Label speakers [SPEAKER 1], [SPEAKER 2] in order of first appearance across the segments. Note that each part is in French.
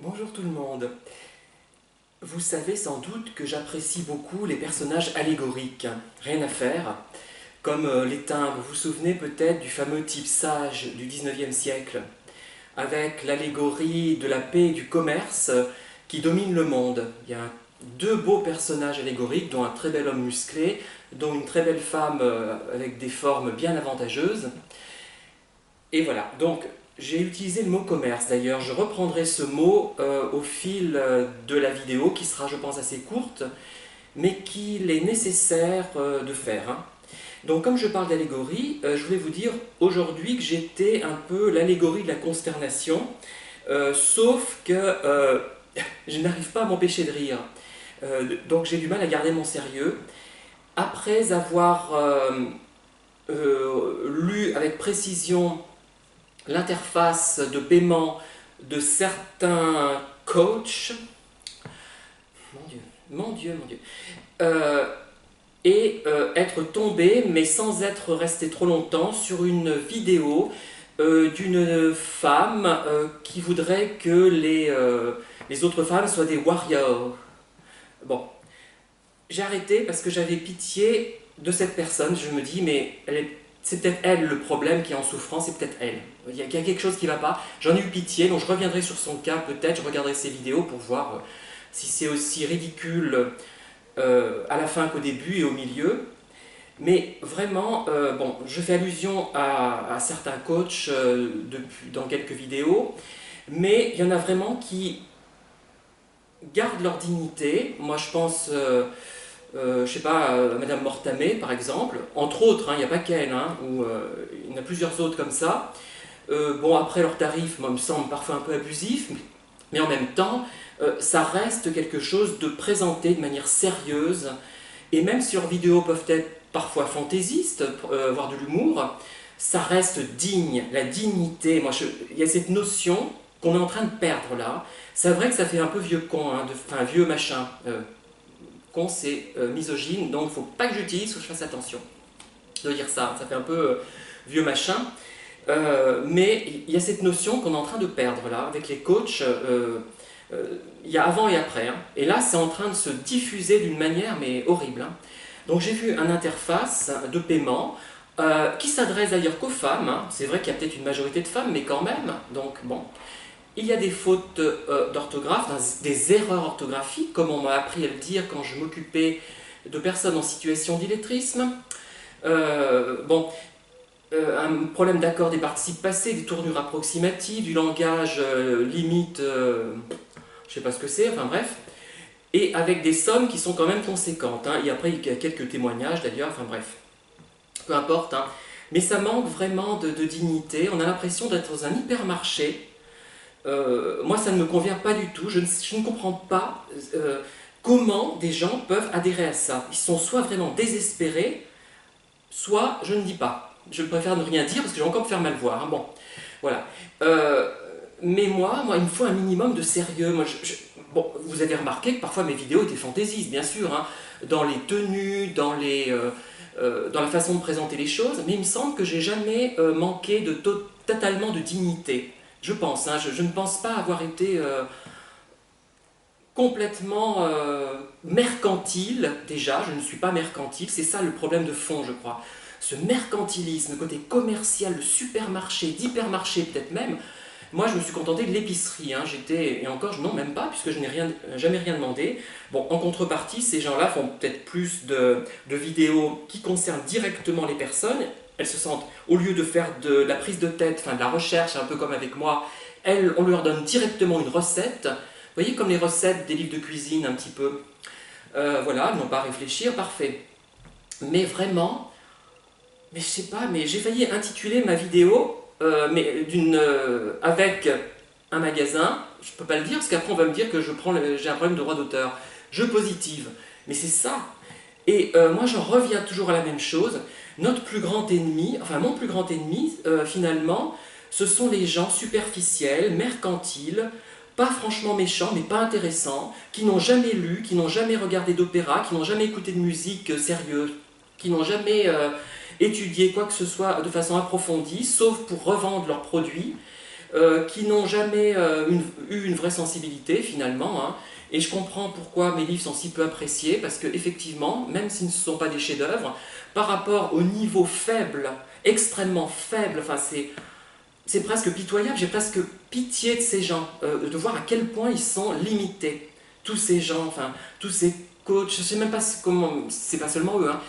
[SPEAKER 1] Bonjour tout le monde. Vous savez sans doute que j'apprécie beaucoup les personnages allégoriques. Rien à faire. Comme les timbres, vous vous souvenez peut-être du fameux type sage du 19e siècle, avec l'allégorie de la paix et du commerce qui domine le monde. Il y a deux beaux personnages allégoriques, dont un très bel homme musclé, dont une très belle femme avec des formes bien avantageuses. Et voilà, donc j'ai utilisé le mot commerce d'ailleurs, je reprendrai ce mot au fil de la vidéo qui sera je pense assez courte, mais qu'il est nécessaire de faire, hein. Donc comme je parle d'allégorie, je voulais vous dire aujourd'hui que j'étais un peu l'allégorie de la consternation, sauf que je n'arrive pas à m'empêcher de rire. Donc j'ai du mal à garder mon sérieux. Après avoir lu avec précision l'interface de paiement de certains coachs, mon Dieu, euh, et être tombé, mais sans être resté trop longtemps, sur une vidéo d'une femme qui voudrait que les autres femmes soient des warriors. Bon, j'ai arrêté parce que j'avais pitié de cette personne. Je me dis, mais c'est peut-être elle le problème qui est en souffrance, c'est peut-être elle. Il y a quelque chose qui ne va pas. J'en ai eu pitié, donc je reviendrai sur son cas peut-être, je regarderai ses vidéos pour voir si c'est aussi ridicule à la fin qu'au début et au milieu. Mais vraiment, bon, je fais allusion à certains coachs dans quelques vidéos, mais il y en a vraiment qui gardent leur dignité. Moi, je pense je sais pas, Madame Mortamé par exemple, entre autres, hein, il n'y a pas qu'elle, hein, ou il y en a plusieurs autres comme ça. Bon, après leur tarif, moi, me semble parfois un peu abusif, mais en même temps, ça reste quelque chose de présenté de manière sérieuse, et même si leurs vidéos peuvent être parfois fantaisistes, voire de l'humour, ça reste digne, la dignité. Il y a cette notion qu'on est en train de perdre là. C'est vrai que ça fait un peu vieux con, hein, enfin vieux machin. Con, c'est misogyne, donc il ne faut pas que j'utilise, faut que je fasse attention de dire ça. Ça fait un peu vieux machin. Mais il y a cette notion qu'on est en train de perdre là, avec les coachs. Il y a avant et après, hein. Et là, c'est en train de se diffuser d'une manière mais horrible, hein. Donc j'ai vu une interface de paiement qui s'adresse d'ailleurs qu'aux femmes, hein. C'est vrai qu'il y a peut-être une majorité de femmes, mais quand même. Donc bon, il y a des fautes d'orthographe, des erreurs orthographiques, comme on m'a appris à le dire quand je m'occupais de personnes en situation d'illettrisme. Bon, un problème d'accord des participes passés, des tournures approximatives, du langage limite, je sais pas ce que c'est, enfin bref, et avec des sommes qui sont quand même conséquentes, hein. Et après, il y a quelques témoignages d'ailleurs, enfin bref, peu importe, hein. Mais ça manque vraiment de dignité, on a l'impression d'être dans un hypermarché. Moi, ça ne me convient pas du tout. Je ne comprends pas comment des gens peuvent adhérer à ça. Ils sont soit vraiment désespérés, soit je ne dis pas. Je préfère ne rien dire parce que j'ai encore me faire mal voir, hein. Bon, voilà. Mais moi, il me faut un minimum de sérieux. Bon, vous avez remarqué que parfois mes vidéos étaient fantaisistes, bien sûr, hein, dans les tenues, dans la façon de présenter les choses, mais il me semble que j'ai jamais manqué totalement de dignité. Je pense, hein, je ne pense pas avoir été complètement mercantile, déjà, je ne suis pas mercantile, c'est ça le problème de fond, je crois. Ce mercantilisme, le côté commercial, le supermarché, d'hypermarché peut-être même, moi je me suis contenté de l'épicerie, hein, et encore, non, même pas, puisque je n'ai jamais rien demandé. Bon, en contrepartie, ces gens-là font peut-être plus de vidéos qui concernent directement les personnes. Elles se sentent, au lieu de faire de la prise de tête, enfin de la recherche, un peu comme avec moi, on leur donne directement une recette. Vous voyez, comme les recettes des livres de cuisine, un petit peu. Voilà, elles n'ont pas à réfléchir, parfait. Mais vraiment, mais je sais pas, mais j'ai failli intituler ma vidéo avec un magasin. Je peux pas le dire, parce qu'après on va me dire que j'ai un problème de droit d'auteur. Je positive. Mais c'est ça. Et moi, j'en reviens toujours à la même chose. Notre plus grand ennemi, enfin mon plus grand ennemi, finalement, ce sont les gens superficiels, mercantiles, pas franchement méchants, mais pas intéressants, qui n'ont jamais lu, qui n'ont jamais regardé d'opéra, qui n'ont jamais écouté de musique sérieuse, qui n'ont jamais étudié quoi que ce soit de façon approfondie, sauf pour revendre leurs produits. qui n'ont jamais eu une vraie sensibilité finalement, hein. Et je comprends pourquoi mes livres sont si peu appréciés, parce qu'effectivement, même s'ils ne sont pas des chefs-d'œuvre, par rapport au niveau faible, extrêmement faible, enfin c'est presque pitoyable, j'ai presque pitié de ces gens, de voir à quel point ils sont limités. Tous ces gens, enfin, tous ces coachs, je ne sais même pas comment, c'est pas seulement eux, hein.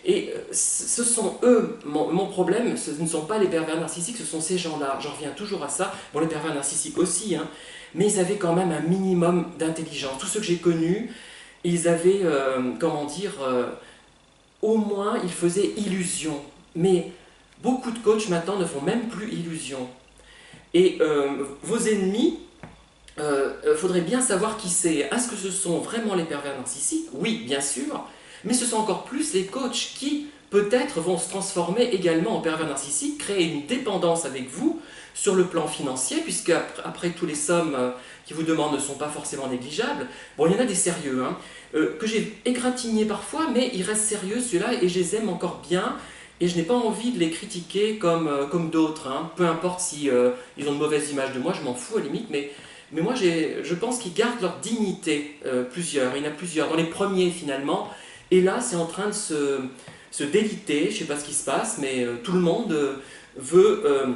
[SPEAKER 1] Et ce sont eux, mon problème, ce ne sont pas les pervers narcissiques, ce sont ces gens-là. J'en reviens toujours à ça. Bon, les pervers narcissiques aussi, hein, mais ils avaient quand même un minimum d'intelligence. Tous ceux que j'ai connus, ils avaient, comment dire, au moins ils faisaient illusion. Mais beaucoup de coachs maintenant ne font même plus illusion. Et vos ennemis, faudrait bien savoir qui c'est. Est-ce que ce sont vraiment les pervers narcissiques? Oui, bien sûr, mais ce sont encore plus les coachs qui, peut-être, vont se transformer également en pervers narcissiques, créer une dépendance avec vous sur le plan financier, puisque après tous les sommes qu'ils vous demandent ne sont pas forcément négligeables. Bon, il y en a des sérieux, hein, que j'ai égratignés parfois, mais ils restent sérieux ceux-là, et je les aime encore bien, et je n'ai pas envie de les critiquer comme d'autres, hein. Peu importe si ils ont une mauvaise image de moi, je m'en fous à la limite, mais moi je pense qu'ils gardent leur dignité, plusieurs, il y en a plusieurs, dans les premiers finalement, et là c'est en train de se déliter, je ne sais pas ce qui se passe, mais tout le monde veut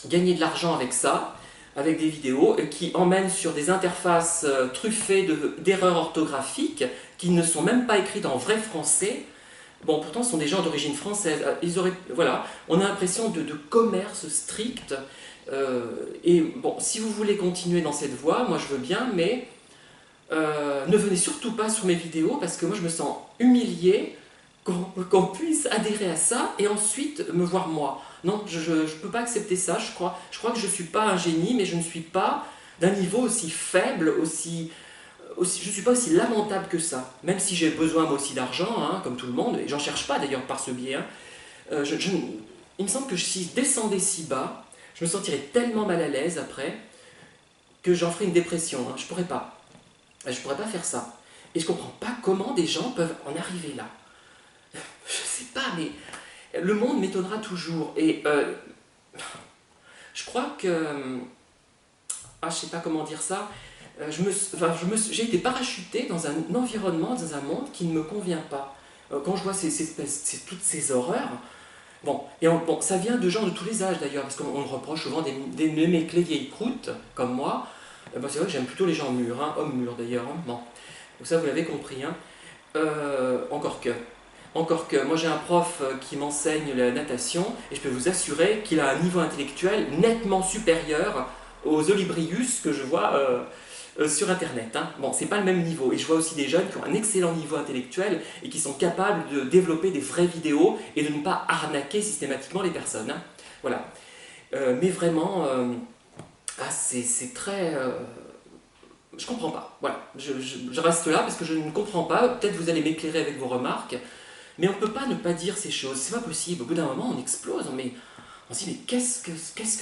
[SPEAKER 1] gagner de l'argent avec ça, avec des vidéos qui emmènent sur des interfaces truffées d'erreurs orthographiques qui ne sont même pas écrites en vrai français. Bon, pourtant, ce sont des gens d'origine française. Voilà, on a l'impression de commerce strict. Et bon, si vous voulez continuer dans cette voie, moi je veux bien, mais ne venez surtout pas sur mes vidéos parce que moi je me sens humilié qu'on puisse adhérer à ça et ensuite me voir moi. Non, je ne peux pas accepter ça, je crois que je ne suis pas un génie, mais je ne suis pas d'un niveau aussi faible, je ne suis pas aussi lamentable que ça, même si j'ai besoin moi aussi d'argent, hein, comme tout le monde, et j'en cherche pas d'ailleurs par ce biais, hein. Il me semble que si je descendais si bas, je me sentirais tellement mal à l'aise après, que j'en ferais une dépression, hein. Je pourrais pas faire ça. Et je comprends pas comment des gens peuvent en arriver là. Je sais pas, mais le monde m'étonnera toujours, et je crois que... je sais pas comment dire ça. J'ai été parachuté dans un environnement, dans un monde qui ne me convient pas. Quand je vois toutes ces horreurs, bon, bon, ça vient de gens de tous les âges d'ailleurs, parce qu'on me reproche souvent des méclés vieilles croûtes, comme moi. Ben, c'est vrai que j'aime plutôt les gens mûrs, hein, hommes mûrs d'ailleurs, hein. Bon, donc ça vous l'avez compris, hein. Encore que, moi j'ai un prof qui m'enseigne la natation, et je peux vous assurer qu'il a un niveau intellectuel nettement supérieur aux Olibrius que je vois sur internet, hein. Bon, c'est pas le même niveau, et je vois aussi des jeunes qui ont un excellent niveau intellectuel et qui sont capables de développer des vraies vidéos et de ne pas arnaquer systématiquement les personnes, hein. Voilà. Mais vraiment, c'est très... je comprends pas, voilà, je reste là parce que je ne comprends pas, peut-être vous allez m'éclairer avec vos remarques, mais on ne peut pas ne pas dire ces choses, c'est pas possible, au bout d'un moment on explose, on se dit mais qu'est-ce que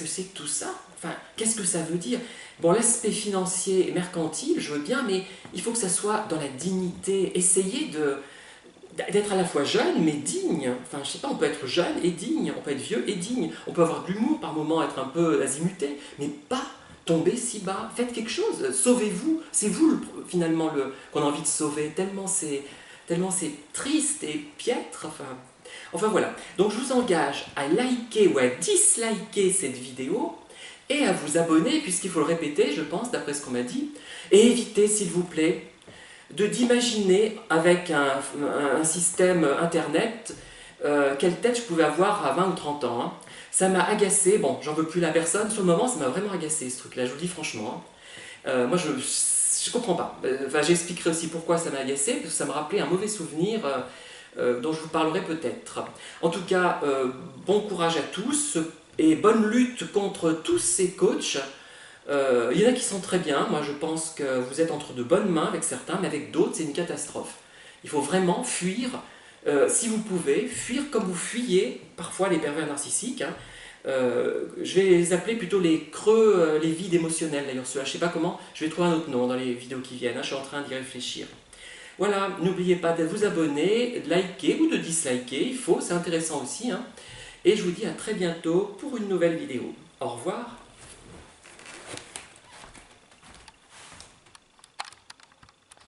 [SPEAKER 1] c'est que tout ça? Enfin, qu'est-ce que ça veut dire? Bon, l'aspect financier et mercantile, je veux bien, mais il faut que ça soit dans la dignité. Essayez d'être à la fois jeune, mais digne. Enfin, je sais pas, on peut être jeune et digne, on peut être vieux et digne, on peut avoir de l'humour par moments, être un peu azimuté, mais pas tomber si bas. Faites quelque chose, sauvez-vous. C'est vous, finalement, qu'on a envie de sauver, tellement c'est triste et piètre, enfin voilà, donc je vous engage à liker ou à disliker cette vidéo et à vous abonner, puisqu'il faut le répéter, je pense, d'après ce qu'on m'a dit, et évitez, s'il vous plaît, d'imaginer avec un système internet quelle tête je pouvais avoir à 20 ou 30 ans, hein. Ça m'a agacé, bon, j'en veux plus la personne, sur le moment ça m'a vraiment agacé ce truc-là, je vous le dis franchement, hein. Moi je comprends pas, j'expliquerai aussi pourquoi ça m'a agacé, parce que ça me rappelait un mauvais souvenir dont je vous parlerai peut-être. En tout cas, bon courage à tous et bonne lutte contre tous ces coachs. Il y en a qui sont très bien, moi je pense que vous êtes entre de bonnes mains avec certains, mais avec d'autres c'est une catastrophe. Il faut vraiment fuir, si vous pouvez, fuir comme vous fuyez parfois les pervers narcissiques, hein. Je vais les appeler plutôt les creux, les vides émotionnels d'ailleurs, ceux-là, je sais pas comment, je vais trouver un autre nom dans les vidéos qui viennent, hein, je suis en train d'y réfléchir. Voilà, n'oubliez pas de vous abonner, de liker ou de disliker, il faut, c'est intéressant aussi, hein. Et je vous dis à très bientôt pour une nouvelle vidéo. Au revoir.